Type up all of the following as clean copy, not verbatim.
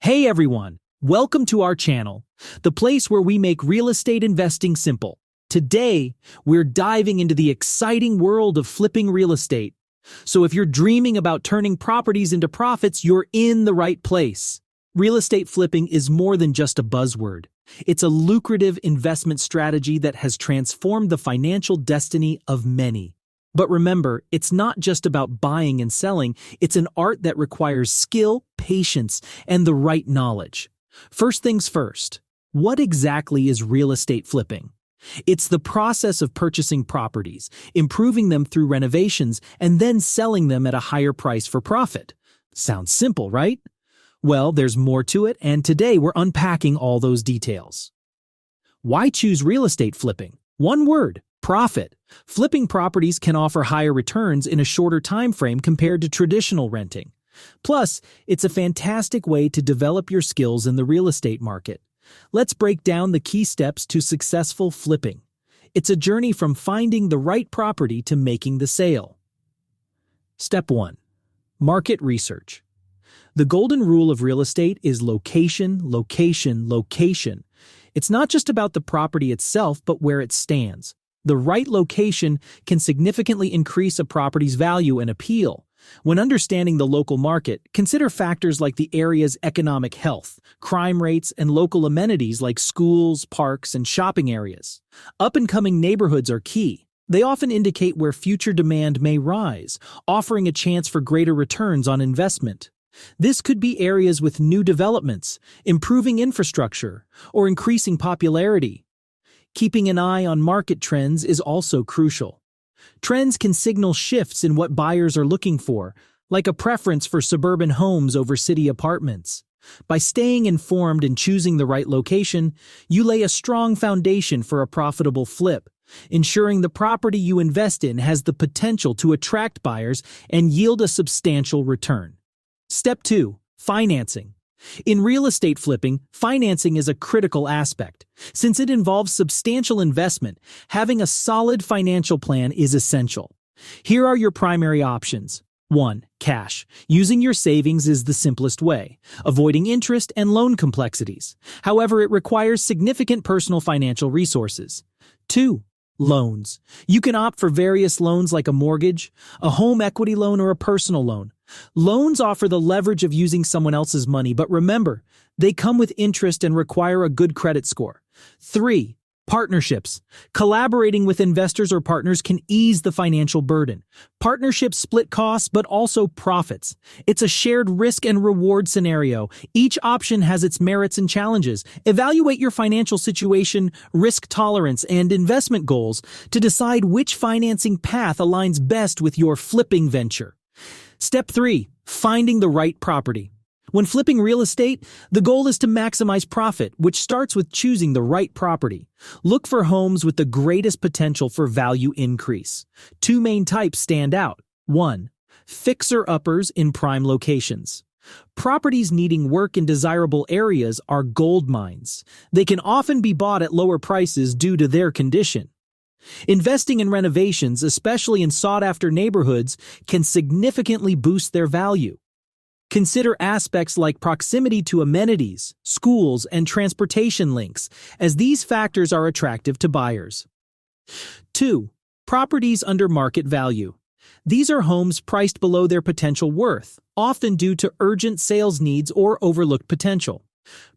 Hey everyone, welcome to our channel, the place where we make real estate investing simple. Today, we're diving into the exciting world of flipping real estate. So if you're dreaming about turning properties into profits, you're in the right place. Real estate flipping is more than just a buzzword. It's a lucrative investment strategy that has transformed the financial destiny of many. But remember, it's not just about buying and selling, it's an art that requires skill, patience, and the right knowledge. First things first, what exactly is real estate flipping? It's the process of purchasing properties, improving them through renovations, and then selling them at a higher price for profit. Sounds simple, right? Well, there's more to it, and today we're unpacking all those details. Why choose real estate flipping? One word: profit. Flipping properties can offer higher returns in a shorter time frame compared to traditional renting. Plus, it's a fantastic way to develop your skills in the real estate market. Let's break down the key steps to successful flipping. It's a journey from finding the right property to making the sale. Step 1. Market research. The golden rule of real estate is location, location, location. It's not just about the property itself, but where it stands. The right location can significantly increase a property's value and appeal. When understanding the local market, consider factors like the area's economic health, crime rates, and local amenities like schools, parks, and shopping areas. Up-and-coming neighborhoods are key. They often indicate where future demand may rise, offering a chance for greater returns on investment. This could be areas with new developments, improving infrastructure, or increasing popularity. Keeping an eye on market trends is also crucial. Trends can signal shifts in what buyers are looking for, like a preference for suburban homes over city apartments. By staying informed and choosing the right location, you lay a strong foundation for a profitable flip, ensuring the property you invest in has the potential to attract buyers and yield a substantial return. Step 2. Financing. In real estate flipping, financing is a critical aspect. Since it involves substantial investment, having a solid financial plan is essential. Here are your primary options. 1. Cash. Using your savings is the simplest way, avoiding interest and loan complexities. However, it requires significant personal financial resources. 2. Loans. You can opt for various loans like a mortgage, a home equity loan, or a personal loan. Loans offer the leverage of using someone else's money, but remember, they come with interest and require a good credit score. 3. Partnerships. Collaborating with investors or partners can ease the financial burden. Partnerships split costs but also profits. It's a shared risk and reward scenario. Each option has its merits and challenges. Evaluate your financial situation, risk tolerance, and investment goals to decide which financing path aligns best with your flipping venture. Step 3. Finding the right property. When flipping real estate, the goal is to maximize profit, which starts with choosing the right property. Look for homes with the greatest potential for value increase. 2 main types stand out. 1. Fixer-uppers in prime locations. Properties needing work in desirable areas are gold mines. They can often be bought at lower prices due to their condition. Investing in renovations, especially in sought-after neighborhoods, can significantly boost their value. Consider aspects like proximity to amenities, schools, and transportation links, as these factors are attractive to buyers. 2. Properties under market value. These are homes priced below their potential worth, often due to urgent sales needs or overlooked potential.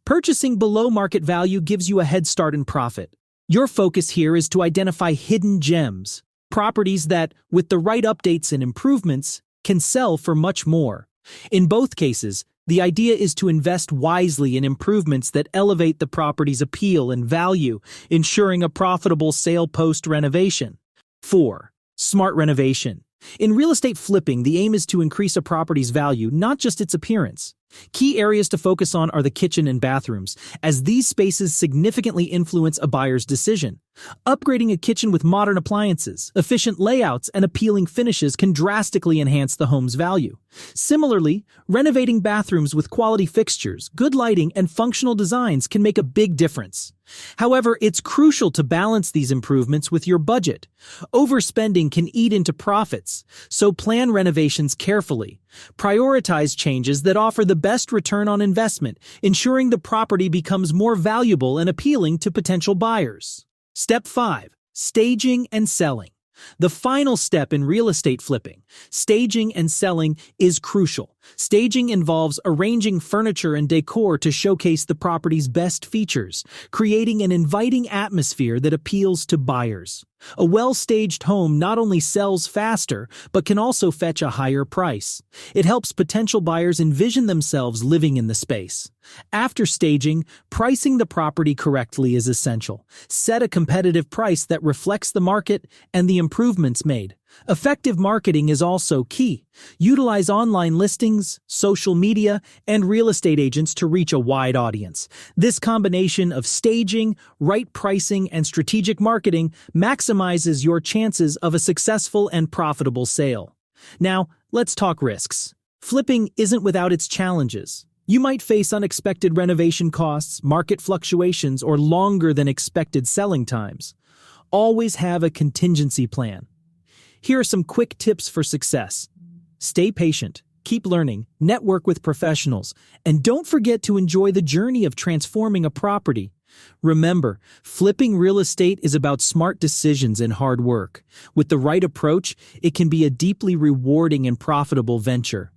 Purchasing below market value gives you a head start in profit. Your focus here is to identify hidden gems, properties that, with the right updates and improvements, can sell for much more. In both cases, the idea is to invest wisely in improvements that elevate the property's appeal and value, ensuring a profitable sale post-renovation. 4. Smart renovation. In real estate flipping, the aim is to increase a property's value, not just its appearance. Key areas to focus on are the kitchen and bathrooms, as these spaces significantly influence a buyer's decision. Upgrading a kitchen with modern appliances, efficient layouts, and appealing finishes can drastically enhance the home's value. Similarly, renovating bathrooms with quality fixtures, good lighting, and functional designs can make a big difference. However, it's crucial to balance these improvements with your budget. Overspending can eat into profits, so plan renovations carefully. Prioritize changes that offer the best return on investment, ensuring the property becomes more valuable and appealing to potential buyers. Step 5. Staging and selling. The final step in real estate flipping, staging and selling, is crucial. Staging involves arranging furniture and decor to showcase the property's best features, creating an inviting atmosphere that appeals to buyers. A well-staged home not only sells faster, but can also fetch a higher price. It helps potential buyers envision themselves living in the space. After staging, pricing the property correctly is essential. Set a competitive price that reflects the market and the improvements made. Effective marketing is also key. Utilize online listings, social media, and real estate agents to reach a wide audience. This combination of staging, right pricing, and strategic marketing maximizes your chances of a successful and profitable sale. Now, let's talk risks. Flipping isn't without its challenges. You might face unexpected renovation costs, market fluctuations, or longer than expected selling times. Always have a contingency plan. Here are some quick tips for success. Stay patient, keep learning, network with professionals, and don't forget to enjoy the journey of transforming a property. Remember, flipping real estate is about smart decisions and hard work. With the right approach, it can be a deeply rewarding and profitable venture.